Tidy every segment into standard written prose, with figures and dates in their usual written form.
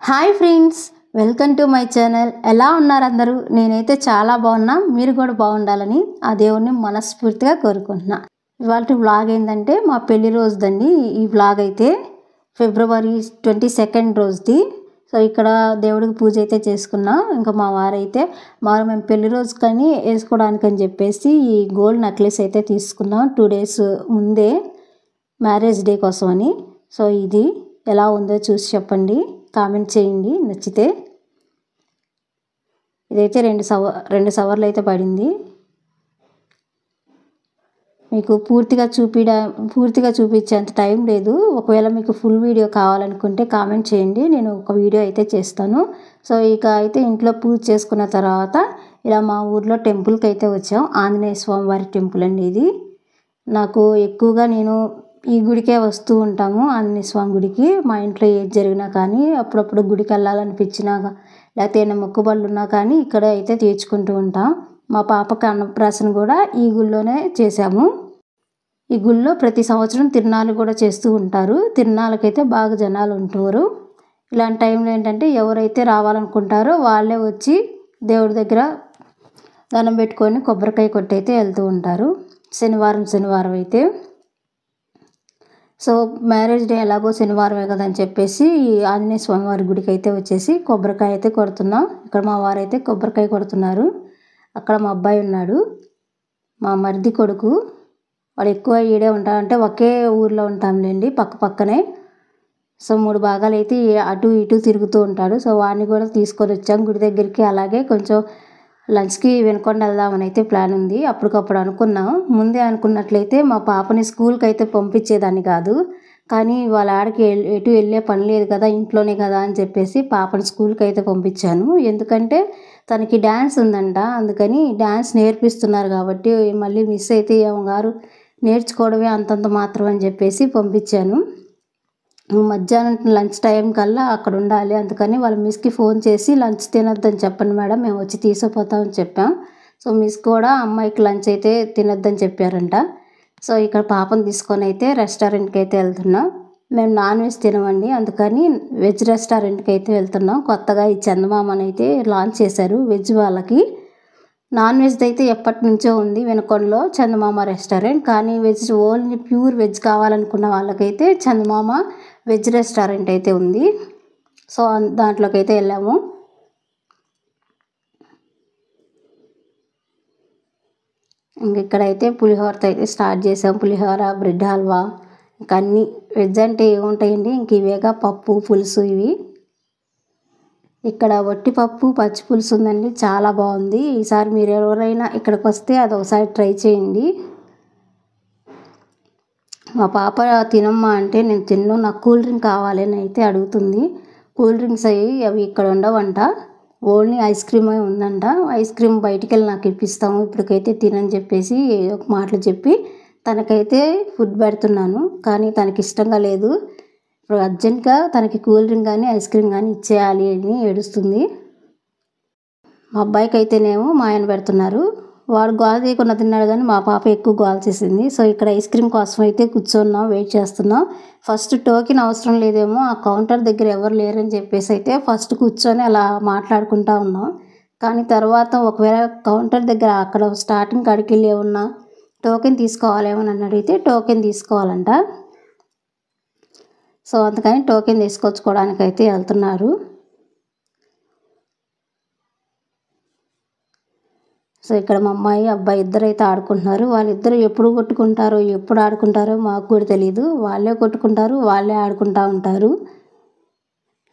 Hi friends, welcome to my channel. ఎలా ఉన్నారు అందరూ? నేనైతే చాలా బాగున్నా. మీరు కూడా బాగుండాలని ఆ దేవుణ్ణి మనస్ఫూర్తిగా కోరుకుంటున్నా. ఇవాళ వ్లాగ్ ఏంటంటే మా పెళ్లి రోజుదండి. ఈ వ్లాగ్ అయితే ఫిబ్రవరి 22 రోజుది. సో ఇక్కడ దేవుడికి పూజ అయితే చేసుకున్నాం. ఇంకా మా వారైతే మేము పెళ్లి రోజు కానీ వేసుకోవడానికి అని చెప్పేసి ఈ గోల్డ్ నెక్లెస్ అయితే తీసుకున్నాం 2 days ముందే, మ్యారేజ్ డే కోసం అని. సో ఇది ఎలా ఉందో చూసి చెప్పండి, కామెంట్ చేయండి నచ్చితే. ఇదైతే 2 సవర్లు అయితే పడింది. మీకు పూర్తిగా చూపించేంత టైం లేదు. ఒకవేళ మీకు ఫుల్ వీడియో కావాలనుకుంటే కామెంట్ చేయండి, నేను ఒక వీడియో అయితే చేస్తాను. సో ఇక అయితే ఇంట్లో పూజ చేసుకున్న తర్వాత ఇలా మా ఊర్లో టెంపుల్కి అయితే వచ్చాం. ఆంజనేయ స్వామి వారి టెంపుల్ అండి ఇది. నాకు ఎక్కువగా నేను ఈ గుడికే వస్తూ ఉంటాము, ఆంజనేయ స్వామి గుడికి. మా ఇంట్లో ఏది జరిగినా కానీ అప్పుడప్పుడు గుడికి వెళ్ళాలనిపించినా లేకపోతే ఏమైనా మొక్కుబళ్ళు ఉన్నా కానీ ఇక్కడ అయితే తీర్చుకుంటూ ఉంటాం. మా పాపకి అన్నప్రాసన కూడా ఈ గుళ్ళోనే చేశాము. ఈ గుళ్ళో ప్రతి సంవత్సరం తిరునాళ్ళు కూడా చేస్తూ ఉంటారు. తిరునాళ్ళకైతే బాగా జనాలు ఉంటారు. ఇలాంటి టైంలో ఏంటంటే ఎవరైతే రావాలనుకుంటారో వాళ్ళే వచ్చి దేవుడి దగ్గర దండం పెట్టుకొని కొబ్బరికాయ కొట్టి అయితే వెళ్తూ ఉంటారు శనివారం అయితే. సో మ్యారేజ్ డే ఎలాగో శనివారమే కదా అని చెప్పేసి ఆంజనేయ స్వామి వారి గుడికి అయితే వచ్చేసి కొబ్బరికాయ అయితే కొడుతున్నాం. ఇక్కడ మా వారైతే కొబ్బరికాయ కొడుతున్నారు. అక్కడ మా అబ్బాయి ఉన్నాడు, మా మరిది కొడుకు. వాడు ఎక్కువ ఈడే ఉంటాడు, అంటే ఒకే ఊర్లో ఉంటాంలేండి, పక్కనే. సో 3 భాగాలు అయితే అటు ఇటు తిరుగుతూ ఉంటాడు. సో వాడిని కూడా తీసుకొని వచ్చాం గుడి దగ్గరికి. అలాగే కొంచెం లంచ్కి వినకొండ వెళ్దామని అయితే ప్లాన్ ఉంది. అప్పటికప్పుడు అనుకున్నాం. ముందే అనుకున్నట్లయితే మా పాపని స్కూల్కి అయితే పంపించేదాన్ని కాదు, కానీ వాళ్ళ ఆడికి ఎటు వెళ్ళే పని లేదు కదా, ఇంట్లోనే కదా అని చెప్పేసి పాపని స్కూల్కి అయితే పంపించాను. ఎందుకంటే తనకి డ్యాన్స్ ఉందంట, అందుకని డ్యాన్స్ నేర్పిస్తున్నారు కాబట్టి మళ్ళీ మిస్ అయితే గారు నేర్చుకోవడమే అంతంత మాత్రం అని చెప్పేసి పంపించాను. మధ్యాహ్నం లంచ్ టైం కల్లా అక్కడ ఉండాలి, అందుకని వాళ్ళ మిస్కి ఫోన్ చేసి లంచ్ తినొద్దని చెప్పండి మేడం, మేము వచ్చి తీసుకుపోతామని చెప్పాం. సో మిస్ కూడా అమ్మాయికి లంచ్ అయితే తినొద్దని చెప్పారంట. సో ఇక్కడ పాపను తీసుకొని అయితే రెస్టారెంట్కి అయితే వెళ్తున్నాం. మేము నాన్ వెజ్ తినమండి, అందుకని వెజ్ రెస్టారెంట్కి అయితే వెళ్తున్నాం. కొత్తగా ఈ చందమామని అయితే లాంచ్ చేశారు వెజ్ వాళ్ళకి. నాన్ వెజ్ అయితే ఎప్పటి నుంచో ఉంది వినకొండలో చందమామ రెస్టారెంట్, కానీ వెజ్ ఓన్లీ ప్యూర్ వెజ్ కావాలనుకున్న వాళ్ళకైతే చందమామ వెజ్ రెస్టారెంట్ అయితే ఉంది. సో దాంట్లోకి అయితే వెళ్ళాము. ఇంక ఇక్కడైతే పులిహోరతో అయితే స్టార్ట్ చేసాం. పులిహోర, బ్రెడ్ హల్వా, ఇంకా అన్నీ వెజ్ అంటే ఏముంటాయండి, ఇంక ఇవేగా పప్పు పులుసు ఇవి. ఇక్కడ వట్టి పప్పు పచ్చి పులుసు ఉందండి, చాలా బాగుంది. ఈసారి మీరు ఎవరైనా ఇక్కడికి వస్తే అది ఒకసారి ట్రై చేయండి. మా పాప తినమ్మా అంటే నేను తిన్ను, నాకు కూల్ డ్రింక్ కావాలి అని అయితే అడుగుతుంది. కూల్ డ్రింక్స్ అవి ఇక్కడ ఉండవంట, ఓన్లీ ఐస్ క్రీమ్ ఉందంట. ఐస్ క్రీమ్ బయటికి వెళ్ళి నాకు ఇప్పిస్తాము, ఇప్పటికైతే తినని చెప్పేసి ఒక మాటలు చెప్పి తనకైతే ఫుడ్ పెడుతున్నాను. కానీ తనకి ఇష్టంగా లేదు. ఇప్పుడు అర్జెంట్గా తనకి కూల్ డ్రింక్ కానీ ఐస్ క్రీమ్ కానీ ఇచ్చేయాలి అని ఏడుస్తుంది. మా అబ్బాయికి అయితేనేమో మా ఆయన పెడుతున్నారు. వాడు గోల చేయకుండా తిన్నాడు, కానీ మా పాప ఎక్కువ గోల చేసింది. సో ఇక్కడ ఐస్ క్రీమ్ కోసం అయితే కూర్చున్నాం, వెయిట్ చేస్తున్నాం. ఫస్ట్ టోకెన్ అవసరం లేదేమో, ఆ కౌంటర్ దగ్గర ఎవరు లేరని చెప్పేసి అయితే ఫస్ట్ కూర్చొని అలా మాట్లాడుకుంటూ ఉన్నాం. కానీ తర్వాత ఒకవేళ కౌంటర్ దగ్గర అక్కడ స్టార్టింగ్ కాడికి వెళ్ళి ఏమన్నా టోకెన్ తీసుకోవాలేమో అని అడిగితే టోకెన్ తీసుకోవాలంట. సో అందుకని టోకెన్ తీసుకొచ్చుకోవడానికి అయితే వెళ్తున్నారు. సో ఇక్కడ మా అమ్మాయి అబ్బాయి ఇద్దరు అయితే ఆడుకుంటున్నారు. వాళ్ళిద్దరు ఎప్పుడు కొట్టుకుంటారో ఎప్పుడు ఆడుకుంటారో మాకు కూడా తెలియదు. వాళ్ళే కొట్టుకుంటారు, వాళ్ళే ఆడుకుంటూ ఉంటారు.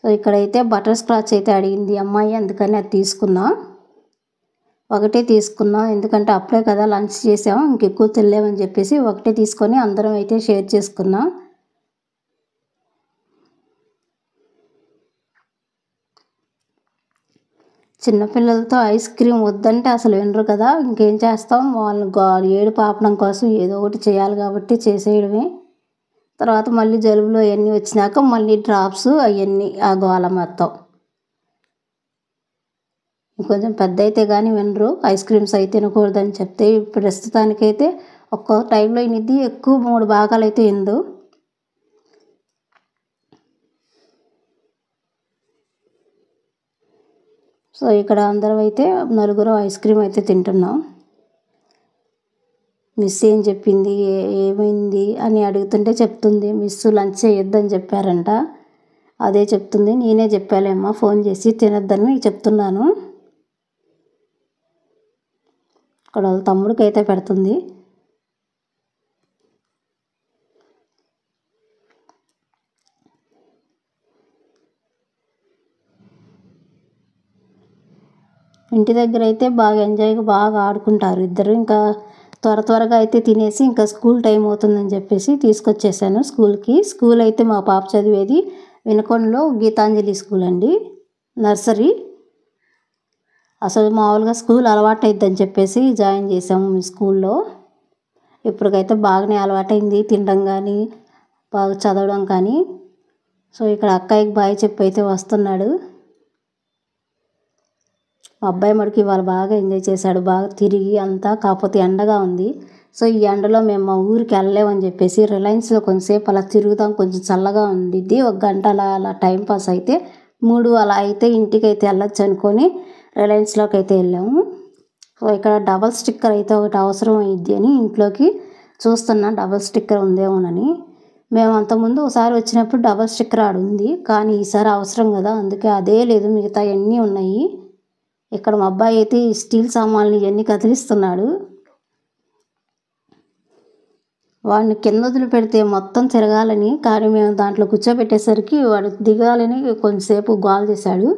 సో ఇక్కడైతే బటర్ స్కాచ్ అయితే అడిగింది అమ్మాయి, అందుకని అది తీసుకున్నాం. ఒకటే తీసుకున్నాం, ఎందుకంటే అప్పుడే కదా లంచ్ చేసాం, ఇంకెక్కువ తినలేమని చెప్పేసి ఒకటే తీసుకొని అందరం అయితే షేర్ చేసుకున్నాం. చిన్నపిల్లలతో ఐస్ క్రీమ్ వద్దంటే అసలు వినరు కదా, ఇంకేం చేస్తాం, వాళ్ళని ఏడుపు ఆపడం కోసం ఏదో ఒకటి చేయాలి కాబట్టి చేసేయడమే. తర్వాత మళ్ళీ జలుబులో అవన్నీ వచ్చినాక మళ్ళీ డ్రాప్స్ అవన్నీ ఆ గోల మొత్తం. కొంచెం పెద్ద అయితే కానీ వినరు, ఐస్ క్రీమ్స్ అయితే తినకూడదని చెప్తే. ప్రస్తుతానికైతే ఒక్కో టైంలో ఇది ఎక్కువ 3 భాగాలు అయితే ఇందు. సో ఇక్కడ అందరం అయితే నలుగురు ఐస్ క్రీమ్ అయితే తింటున్నాం. మిస్ ఏం చెప్పింది, ఏమైంది అని అడుగుతుంటే చెప్తుంది, మిస్ లంచ్ చేయొద్దని చెప్పారంట. అదే చెప్తుంది. నేనే చెప్పాలేమ్మా ఫోన్ చేసి తినొద్దని చెప్తున్నాను. ఇక్కడ వాళ్ళ తమ్ముడికి అయితే పెడుతుంది. ఇంటి దగ్గర అయితే బాగా ఎంజాయ్గా బాగా ఆడుకుంటారు ఇద్దరు. ఇంకా త్వరగా అయితే తినేసి ఇంకా స్కూల్ టైం అవుతుందని చెప్పేసి తీసుకొచ్చేసాను స్కూల్కి. స్కూల్ అయితే మా పాప చదివేది వినకొండలో గీతాంజలి స్కూల్ అండి, నర్సరీ. అసలు మామూలుగా స్కూల్ అలవాటు అయిద్దని చెప్పేసి జాయిన్ చేసాము స్కూల్లో. ఇప్పటికైతే బాగానే అలవాటైంది, తినడం కానీ బాగా చదవడం కానీ. సో ఇక్కడ అక్కయ్యకి బాయ్ చెప్పి అయితే వస్తున్నాడు. మా అబ్బాయి మడికి ఇవాళ బాగా ఎంజాయ్ చేశాడు, బాగా తిరిగి అంతా. కాకపోతే ఎండగా ఉంది. సో ఈ ఎండలో మేము మా ఊరికి వెళ్ళలేమని చెప్పేసి రిలయన్స్లో కొంచెంసేపు అలా తిరుగుతాం, కొంచెం చల్లగా ఉండిద్ది, 1 గంట అలా టైం పాస్ అయితే 3 అలా అయితే ఇంటికి అయితే వెళ్ళొచ్చు అనుకొని రిలయన్స్లోకి అయితే వెళ్ళాము. సో ఇక్కడ డబల్ స్టిక్కర్ అయితే ఒకటి అవసరం అయ్యిద్ది అని ఇంట్లోకి చూస్తున్నా, డబల్ స్టిక్కర్ ఉందేమోనని. మేము అంతకుముందు ఒకసారి వచ్చినప్పుడు డబల్ స్టిక్కర్ ఆడ ఉంది, కానీ ఈసారి అవసరం కదా, అందుకే అదే లేదు, మిగతా అన్నీ ఉన్నాయి. ఇక్కడ మా అబ్బాయి అయితే స్టీల్ సామాన్లు ఇవన్నీ కదిలిస్తున్నాడు. వాడిని కింద వదిలిపెడితే మొత్తం తిరగాలని, కానీ మేము దాంట్లో కూర్చోబెట్టేసరికి వాడు దిగాలని కొంచెంసేపు గోల్ చేశాడు.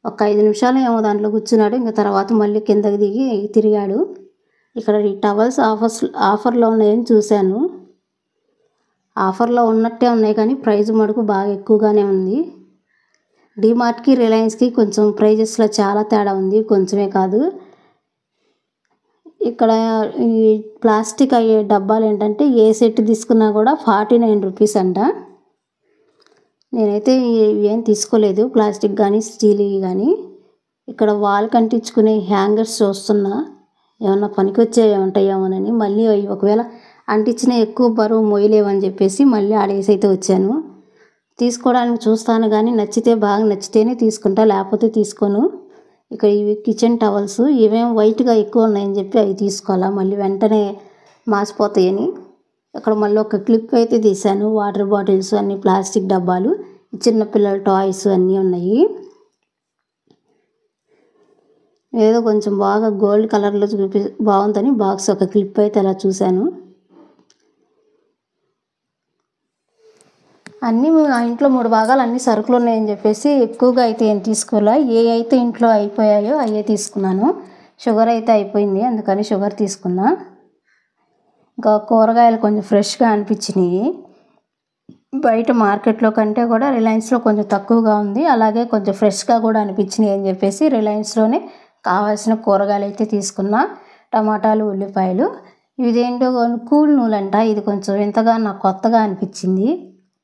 ఒక 5 నిమిషాలు ఏమో దాంట్లో కూర్చున్నాడు. ఇంకా తర్వాత మళ్ళీ కిందకి దిగి తిరిగాడు. ఇక్కడ ఈ టవల్స్ ఆఫర్లో ఉన్నాయని చూశాను. ఆఫర్లో ఉన్నట్టే ఉన్నాయి కానీ ప్రైస్ మటుకు బాగా ఎక్కువగానే ఉంది. డిమార్ట్కి రిలయన్స్కి కొంచెం ప్రైజెస్లో చాలా తేడా ఉంది, కొంచెమే కాదు. ఇక్కడ ఈ ప్లాస్టిక్ అయ్యే డబ్బాలు ఏంటంటే ఏ సెట్ తీసుకున్నా కూడా 49 రూపీస్ అంట. నేనైతే ఏం తీసుకోలేదు, ప్లాస్టిక్ కానీ స్టీల్ కానీ. ఇక్కడ వాల్ కంటించుకునే హ్యాంగర్స్ చూస్తున్నా, ఏమన్నా పనికి వచ్చేవి ఉంటాయేమోనని. మళ్ళీ ఒకవేళ అంటించిన ఎక్కువ బరువు మోయలేవని చెప్పేసి మళ్ళీ ఆడేసి అయితే వచ్చాను. తీసుకోవడానికి చూస్తాను కానీ బాగా నచ్చితేనే తీసుకుంటా, లేకపోతే తీసుకోను. ఇక్కడ ఇవి కిచెన్ టవల్స్, ఇవేం వైట్గా ఎక్కువ ఉన్నాయని చెప్పి అవి తీసుకోవాలా, మళ్ళీ వెంటనే మాసిపోతాయని. ఇక్కడ మళ్ళీ ఒక క్లిప్ అయితే తీశాను. వాటర్ బాటిల్స్ అన్నీ, ప్లాస్టిక్ డబ్బాలు, చిన్నపిల్లల టాయ్స్ అన్నీ ఉన్నాయి. ఏదో కొంచెం బాగా గోల్డ్ కలర్లో బాగుందని బాక్స్ ఒక క్లిప్ అయితే అలా చూశాను. అన్నీ ఆ ఇంట్లో 3 భాగాలు అన్నీ సరుకులు ఉన్నాయని చెప్పేసి ఎక్కువగా అయితే ఏం తీసుకోలే. ఏ అయితే ఇంట్లో అయిపోయాయో అవే తీసుకున్నాను. షుగర్ అయితే అయిపోయింది, అందుకని షుగర్ తీసుకున్నా. ఇంకా కూరగాయలు కొంచెం ఫ్రెష్గా అనిపించినాయి. బయట మార్కెట్లో కంటే కూడా రిలయన్స్లో కొంచెం తక్కువగా ఉంది, అలాగే కొంచెం ఫ్రెష్గా కూడా అనిపించినాయి అని చెప్పేసి రిలయన్స్లోనే కావాల్సిన కూరగాయలు అయితే తీసుకున్నా. టమాటాలు, ఉల్లిపాయలు. ఇదేంటో కూల్ నూలంట, ఇది కొంచెం వింతగా నాకు కొత్తగా అనిపించింది.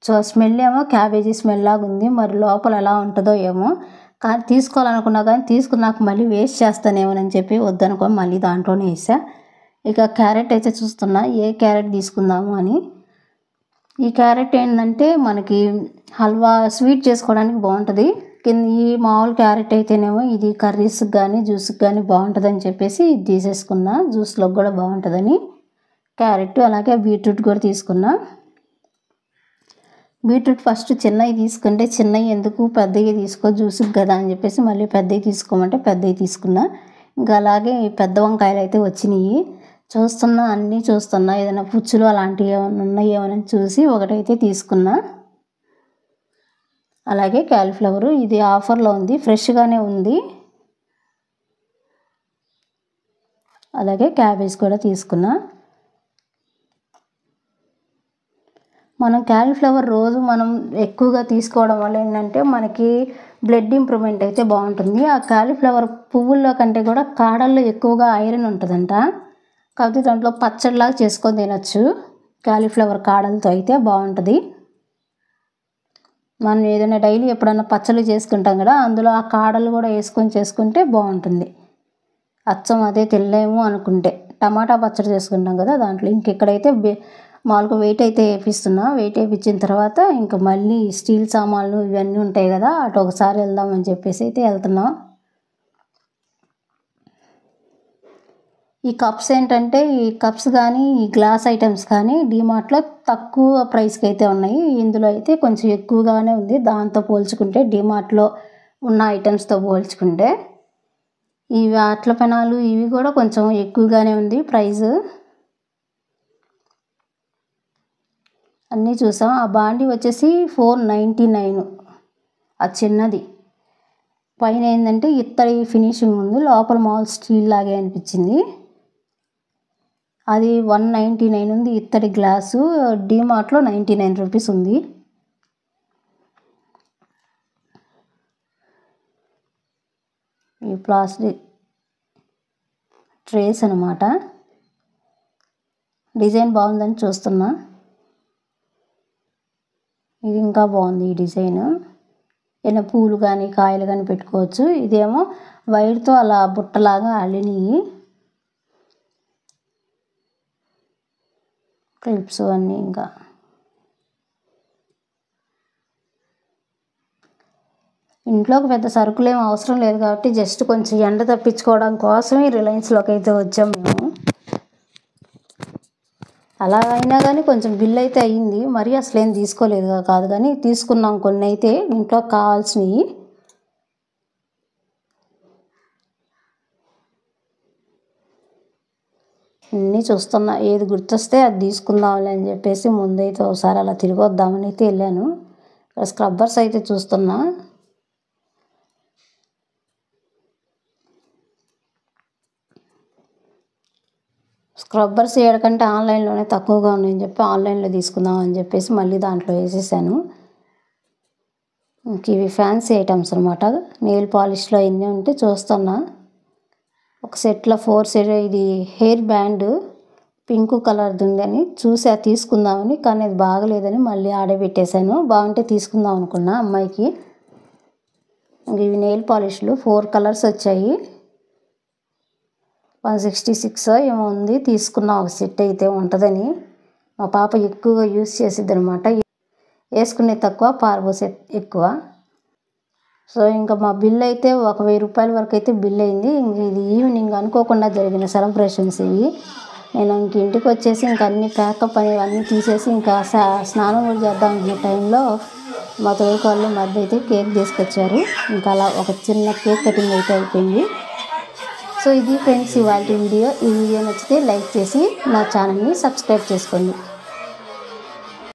సో స్మెల్ ఏమో క్యాబేజీ స్మెల్ లాగా ఉంది, మరి లోపల ఎలా ఉంటుందో ఏమో. కానీ తీసుకోవాలనుకున్నా కానీ తీసుకున్నాక మళ్ళీ వేస్ట్ చేస్తానేమోనని చెప్పి వద్దనుకో మళ్ళీ దాంట్లోనే వేసా. ఇక క్యారెట్ అయితే చూస్తున్నా, ఏ క్యారెట్ తీసుకుందాము అని. ఈ క్యారెట్ ఏంటంటే మనకి హల్వా స్వీట్ చేసుకోవడానికి బాగుంటుంది. కింద ఈ మామూలు క్యారెట్ అయితేనేమో ఇది కర్రీస్కి కానీ జ్యూస్కి కానీ బాగుంటుందని చెప్పేసి ఇది తీసేసుకున్నా, జ్యూస్లోకి కూడా బాగుంటుందని. క్యారెట్ అలాగే బీట్రూట్ కూడా తీసుకున్నా. బీట్రూట్ ఫస్ట్ చిన్నవి తీసుకుంటే చిన్నవి ఎందుకు, పెద్దవి తీసుకో జ్యూస్కి కదా అని చెప్పేసి మళ్ళీ పెద్దవి తీసుకోమంటే పెద్దవి తీసుకున్నా. ఇంకా అలాగే పెద్ద వంకాయలు అయితే వచ్చినాయి. అన్నీ చూస్తున్నా, ఏదైనా పుచ్చులు అలాంటివి ఏమైనా ఉన్నాయేమోనని చూసి ఒకటైతే తీసుకున్నా. అలాగే క్యాలీఫ్లవరు, ఇది ఆఫర్లో ఉంది, ఫ్రెష్గానే ఉంది. అలాగే క్యాబేజ్ కూడా తీసుకున్నా. మనం క్యాలీఫ్లవర్ రోజు మనం ఎక్కువగా తీసుకోవడం వల్ల ఏంటంటే మనకి బ్లడ్ ఇంప్రూవ్మెంట్ అయితే బాగుంటుంది. ఆ క్యాలీఫ్లవర్ పువ్వుల్లో కంటే కూడా కాడల్లో ఎక్కువగా ఐరన్ ఉంటుందంట. కాకపోతే దాంట్లో పచ్చడిలాగా చేసుకొని తినచ్చు, క్యాలీఫ్లవర్ కాడలతో అయితే బాగుంటుంది. మనం ఏదైనా డైలీ ఎప్పుడన్నా పచ్చళ్ళు చేసుకుంటాం కదా, అందులో ఆ కాడలు కూడా వేసుకొని చేసుకుంటే బాగుంటుంది. అచ్చం అదే తినలేము అనుకుంటే టమాటా పచ్చడి చేసుకుంటాం కదా దాంట్లో. ఇంకెక్కడైతే మామూలుగా వెయిట్ అయితే వేపిస్తున్నా. వెయిట్ వేయించిన తర్వాత ఇంకా మళ్ళీ స్టీల్ సామాన్లు ఇవన్నీ ఉంటాయి కదా, అటు ఒకసారి వెళ్దామని చెప్పేసి అయితే వెళ్తున్నాం. ఈ కప్స్ ఏంటంటే ఈ కప్స్ కానీ ఈ గ్లాస్ ఐటమ్స్ కానీ డీమార్ట్లో తక్కువ ప్రైస్కి అయితే ఉన్నాయి. ఇందులో అయితే కొంచెం ఎక్కువగానే ఉంది దాంతో పోల్చుకుంటే, డీమార్ట్లో ఉన్న ఐటమ్స్తో పోల్చుకుంటే. ఇవి అట్ల పెనాలు ఇవి కూడా కొంచెం ఎక్కువగానే ఉంది ప్రైస్. అన్నీ చూసాం. ఆ బాండీ వచ్చేసి 499, అది చిన్నది. పైన ఏంటంటే ఇత్తడి ఫినిషింగ్ ఉంది, లోపల మామూలు స్టీల్ లాగే అనిపించింది. అది 199 ఉంది ఇత్తడి గ్లాసు. డీమార్ట్లో 99 రూపీస్ ఉంది. ఈ ప్లాస్టిక్ ట్రేస్ అనమాట. డిజైన్ బాగుందని చూస్తున్నా. ఇది ఇంకా బాగుంది ఈ డిజైన్. ఏమైనా పూలు కానీ కాయలు కానీ పెట్టుకోవచ్చు. ఇదేమో వైర్తో అలా బుట్టలాగా అల్లినవి క్లిప్స్ అన్నీ. ఇంకా ఇంట్లోకి పెద్ద సరుకులు ఏం అవసరం లేదు కాబట్టి జస్ట్ కొంచెం ఎండ తప్పించుకోవడం కోసమే రిలయన్స్లోకి అయితే వచ్చాం మేము. అలా అయినా కానీ కొంచెం బిల్ అయితే అయ్యింది. మరీ అసలు ఏం తీసుకోలేదు కాదు కానీ తీసుకున్నాం కొన్ని అయితే ఇంట్లోకి కావాల్సినవి. అన్నీ చూస్తున్నా, ఏది గుర్తొస్తే అది తీసుకుందాంలే అని చెప్పేసి ముందైతే ఒకసారి అలా తిరిగి వద్దామని అయితే వెళ్ళాను. ఇక్కడ స్క్రబ్బర్స్ అయితే చూస్తున్నా. స్క్రబ్బర్స్ ఏడకంటే ఆన్లైన్లోనే తక్కువగా ఉన్నాయని చెప్పి ఆన్లైన్లో తీసుకుందాం అని చెప్పేసి మళ్ళీ దాంట్లో వేసేసాను. ఇంక ఇవి ఫ్యాన్సీ ఐటమ్స్ అనమాట. నెయిల్ పాలిష్లో ఎన్ని ఉంటే చూస్తున్నా. ఒక సెట్లో 4 సెట్. ఇది హెయిర్ బ్యాండ్ పింక్ కలర్ది ఉందని చూసా తీసుకుందామని, కానీ అది బాగలేదని మళ్ళీ ఆడబెట్టేశాను. బాగుంటే తీసుకుందాం అనుకున్నా అమ్మాయికి. ఇవి నెయిల్ పాలిష్లు 4 కలర్స్ వచ్చాయి. 166 ఏమో ఉంది. తీసుకున్న ఒక సెట్ అయితే ఉంటుందని. మా పాప ఎక్కువగా యూజ్ చేసిద్ది అనమాట. వేసుకునే తక్కువ, పారబోసే ఎక్కువ. సో ఇంకా మా బిల్ అయితే 1000 రూపాయల వరకు అయితే బిల్ అయింది. ఇంక ఇది ఈవినింగ్ అనుకోకుండా జరిగిన సెలబ్రేషన్స్ ఇవి. నేను ఇంక ఇంటికి వచ్చేసి ఇంక అన్ని ప్యాకప్ అన్నీ తీసేసి ఇంకా స్నానం కూడా చేద్దాం అనే టైంలో మా తోడుకోళ్ళు మధ్య అయితే కేక్ తీసుకొచ్చారు. ఇంకా అలా ఒక చిన్న కేక్ కటింగ్ అయితే అయిపోయింది. సో ఇది ఫ్రెండ్స్ ఇవాళ వీడియో. ఈ వీడియో నచ్చితే లైక్ చేసి నా ఛానల్ని సబ్స్క్రైబ్ చేసుకోండి.